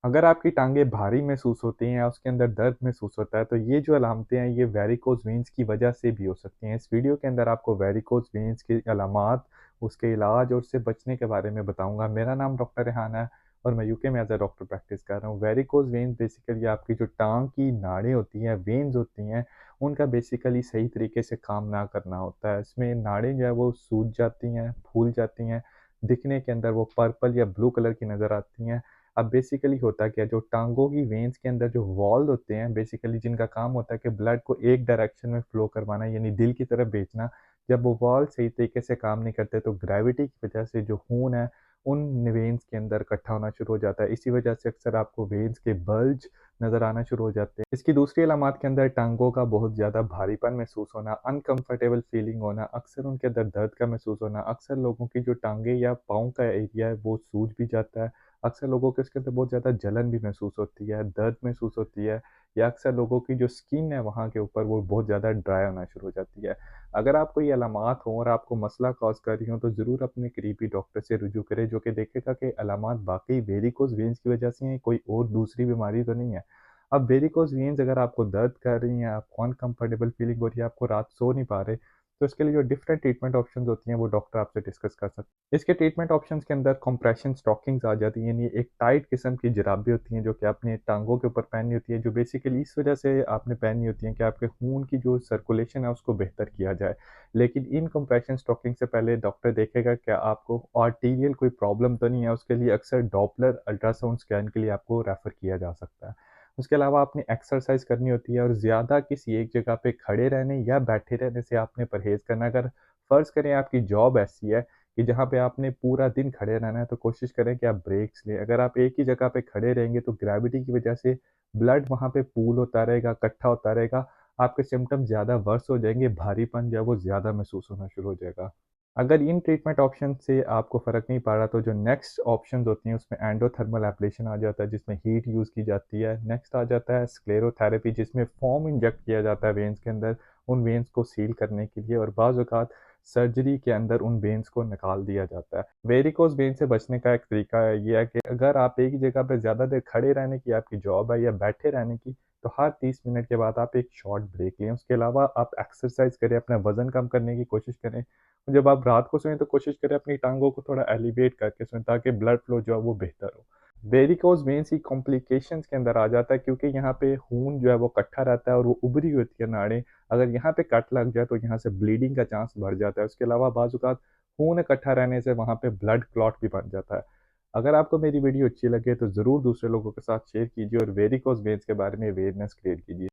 अगर आपकी टाँगें भारी महसूस होती हैं या उसके अंदर दर्द महसूस होता है, तो ये जो अलामतें हैं, ये वेरिकोज़ वेन्स की वजह से भी हो सकती हैं। इस वीडियो के अंदर आपको वेरिकोज़ वेन्स की अलामात, उसके इलाज और उससे बचने के बारे में बताऊँगा। मेरा नाम डॉक्टर रेहान है और मैं यूके में एज़ अ डॉक्टर प्रैक्टिस कर रहा हूँ। वेरिकोज़ वेन्स बेसिकली आपकी जो टाँग की नाड़ें होती हैं, वेन्स होती हैं, उनका बेसिकली सही तरीके से काम ना करना होता है। इसमें नाड़ें जो है वो सूज जाती हैं, फूल जाती हैं, दिखने के अंदर वो पर्पल या ब्लू कलर की नज़र आती हैं। अब बेसिकली होता क्या है, जो टाँगों की वेन्स के अंदर जो वॉल्व होते हैं बेसिकली जिनका काम होता है कि ब्लड को एक डायरेक्शन में फ्लो करवाना यानी दिल की तरफ भेजना, जब वो वॉल्व सही तरीके से काम नहीं करते तो ग्रेविटी की वजह से जो खून है उन वेन्स के अंदर इकट्ठा होना शुरू हो जाता है। इसी वजह से अक्सर आपको वेन्स के बल्ज नज़र आना शुरू हो जाते हैं। इसकी दूसरी अलामत के अंदर टाँगों का बहुत ज़्यादा भारीपन महसूस होना, अनकम्फर्टेबल फीलिंग होना, अक्सर उनके अंदर दर्द का महसूस होना, अक्सर लोगों की जो टाँगें या पाँव का एरिया है वो सूज भी जाता है। अक्सर लोगों को इसके अंदर बहुत ज़्यादा जलन भी महसूस होती है, दर्द महसूस होती है या अक्सर लोगों की जो स्किन है वहाँ के ऊपर वो बहुत ज़्यादा ड्राई होना शुरू हो जाती है। अगर आपको ये अलामात हों और आपको मसला कॉज़ कर रही हों तो ज़रूर अपने करीबी डॉक्टर से रुजू करें जो कि देखेगा कि अलामात वाक़ई वेरिकोज़ वेन्स की वजह से हैं, कोई और दूसरी बीमारी तो नहीं है। अब वेरिकोज़ वेन्स अगर आपको दर्द कर रही हैं, आपको अनकम्फर्टेबल फीलिंग हो रही है, आपको रात सो नहीं पा रहे, तो इसके लिए जो डिफरेंट ट्रीटमेंट ऑप्शंस होती हैं वो डॉक्टर आपसे डिस्कस कर सकते हैं। इसके ट्रीटमेंट ऑप्शंस के अंदर कंप्रेशन स्टॉकिंग्स आ जाती हैं, यानी एक टाइट किस्म की जुराबें होती हैं जो कि आपने टाँगों के ऊपर पहननी होती है, जो बेसिकली इस वजह से आपने पहननी होती हैं कि आपके खून की जो सर्कुलेशन है उसको बेहतर किया जाए। लेकिन इन कंप्रेशन स्टॉकिंग से पहले डॉक्टर देखेगा कि आपको आर्टीरियल कोई प्रॉब्लम तो नहीं है, उसके लिए अक्सर डॉपलर अल्ट्रासाउंड स्कैन के लिए आपको रेफ़र किया जा सकता है। उसके अलावा आपने एक्सरसाइज करनी होती है और ज़्यादा किसी एक जगह पे खड़े रहने या बैठे रहने से आपने परहेज़ करना है। अगर फ़र्ज़ करें आपकी जॉब ऐसी है कि जहाँ पे आपने पूरा दिन खड़े रहना है, तो कोशिश करें कि आप ब्रेक्स लें। अगर आप एक ही जगह पे खड़े रहेंगे तो ग्रेविटी की वजह से ब्लड वहाँ पे पूल होता रहेगा, इकट्ठा होता रहेगा, आपके सिम्पटम्स ज़्यादा वर्स हो जाएँगे, भारीपन जो है वो ज़्यादा महसूस होना शुरू हो जाएगा। अगर इन ट्रीटमेंट ऑप्शन से आपको फ़र्क नहीं पड़ रहा तो जो नेक्स्ट ऑप्शंस होती हैं उसमें एंडोथर्मल एब्लेशन आ जाता है जिसमें हीट यूज़ की जाती है। नेक्स्ट आ जाता है स्क्लेरोथेरेपी जिसमें फ़ोम इंजेक्ट किया जाता है वेन्स के अंदर, उन वेन्स को सील करने के लिए और बाज़ औक़ात सर्जरी के अंदर उन वेन्स को निकाल दिया जाता है। वेरिकोज़ वेन से बचने का एक तरीका ये है कि अगर आप एक ही जगह पे ज़्यादा देर खड़े रहने की आपकी जॉब है या बैठे रहने की, तो हर 30 मिनट के बाद आप एक शॉर्ट ब्रेक लें। उसके अलावा आप एक्सरसाइज़ करें, अपना वज़न कम करने की कोशिश करें। जब आप रात को सोएँ तो कोशिश करें अपनी टाँगों को थोड़ा एलिवेट करके सोएँ ताकि ब्लड फ्लो जो है वो बेहतर हो। वेरिकोज़ वेन्स की कॉम्प्लिकेशंस के अंदर आ जाता है क्योंकि यहाँ पे खून जो है वो इकट्ठा रहता है और वो उभरी होती है नाड़ें। अगर यहाँ पे कट लग जाए तो यहाँ से ब्लीडिंग का चांस बढ़ जाता है। उसके अलावा बाज़ औक़ात खून इकट्ठा रहने से वहाँ पे ब्लड क्लॉट भी बन जाता है। अगर आपको मेरी वीडियो अच्छी लगे तो ज़रूर दूसरे लोगों के साथ शेयर कीजिए और वेरिकोज़ वेन्स के बारे में अवेयरनेस क्रिएट कीजिए।